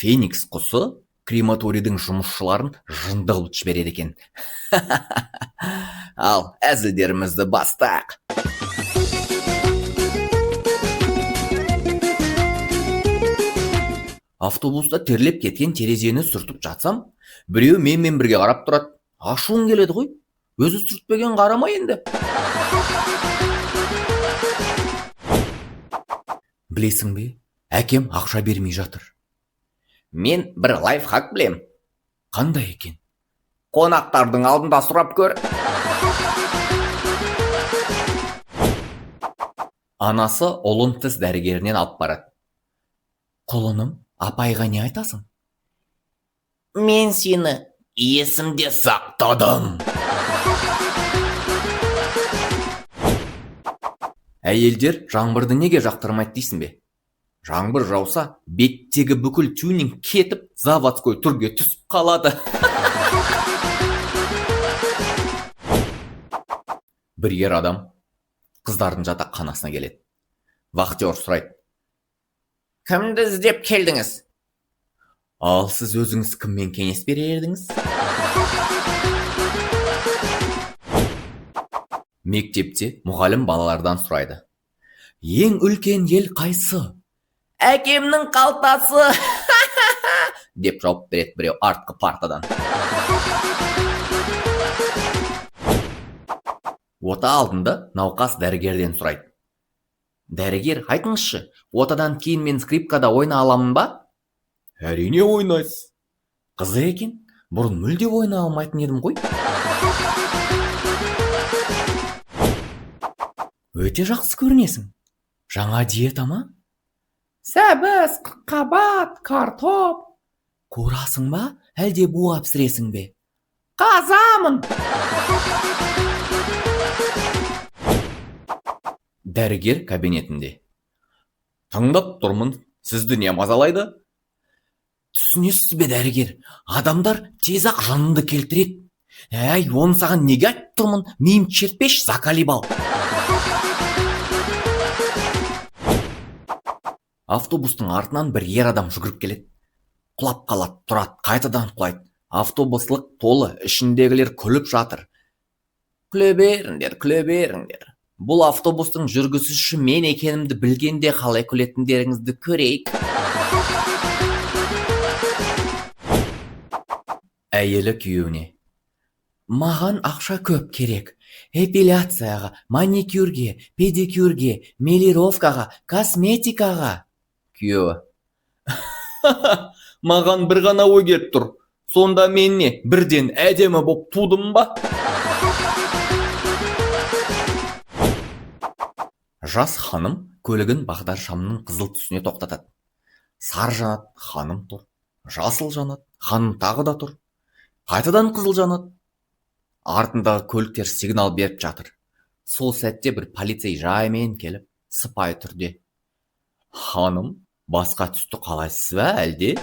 Феникс құсы крематорийдің жұмысшыларын жынды қылып жібереді екен. Ал әзілдерімізді бастайық. Автобуста терлеп кеткен терезені сүртіп жатсам, біреу менімен бірге қарап тұрады. Ашуың келеді ғой. Өзі сүртпеген қарама енді. Білесің бе, әкем ақша бермей жатыр. Мен бір лайфхак білем. Қандай екен? Қонақтардың алдында сұрап көр. Анасы ұлын тіс дәрігерінен алып барады. Құлыным, апайға не айтасың? Мен сені есімде сақтадым. Әйелдер жаңбырды неге жақтырмайды дейсің бе? Жаңбыр жауса, беттегі бүкіл тюнинг кетіп, заводской түрге түсіп қалады. Бір ер адам қыздардың жатақханасына келеді. Вахтер сұрайды. Кімді іздеп келдіңіз? Ал сіз өзіңіз кіммен кеңес берер едіңіз? Мектепте мұғалім балалардан сұрайды. Ең үлкен ел қайсы? Әкемнің қалтасы! Деп жауап береді біреу артқы партадан. Ота алдында науқас дәрігерден сұрайды. Дәрігер, айтыңызшы, отадан кейін мен скрипкада ойна аламын ба? Әрине ойнайсыз. Қызық екен, бұрын мүлде ойна алмайтын едім ғой. Өте жақсы көрінесің. Жаңа диета ма? Сәбіз, қабат, картоп. Қуырасың ба, әлде буап пісіресің бе? Қазамын. Дәрігер кабинетінде. Тыңдап тұрмын, сізді не мазалайды? Түсінесіз бе, дәрігер, адамдар тез-ақ жанымды келтіреді. Әй, оны саған неге айтып тұрмын, миым шертпеш, закалибал. Автобустың артынан бір ер адам жүгіріп келеді. Құлап қалады, тұрады, қайтадан құлайды. Автобуслық толы, ішіндегілер күліп жатыр. Күле беріңдер. Бұл автобустың жүргізушісі мен екенімді білгенде қалай күлетіндеріңізді көрейік. Әйелі күйеуіне. Маған ақша көп керек. Эпиляцияға, маникюрге, педикюрге, мелировкаға, косметикаға. Күйеуі. Маған бір ғана ой келіп тұр. Сонда мен не, бірден әдемі боп тудым ба? Жас ханым көлігін бағдар шамның қызыл түсіне тоқтатады. Сар жанат, ханым тұр. Жасыл жанат, ханым тағы да тұр. Қайтадан қызыл жанат. Артындағы көліктер сигнал беріп жатыр. Сол сәтте бір полицей жаймен келіп, сыпайы түрде. Ханым, басқа түсті қалайсыз ба әлде?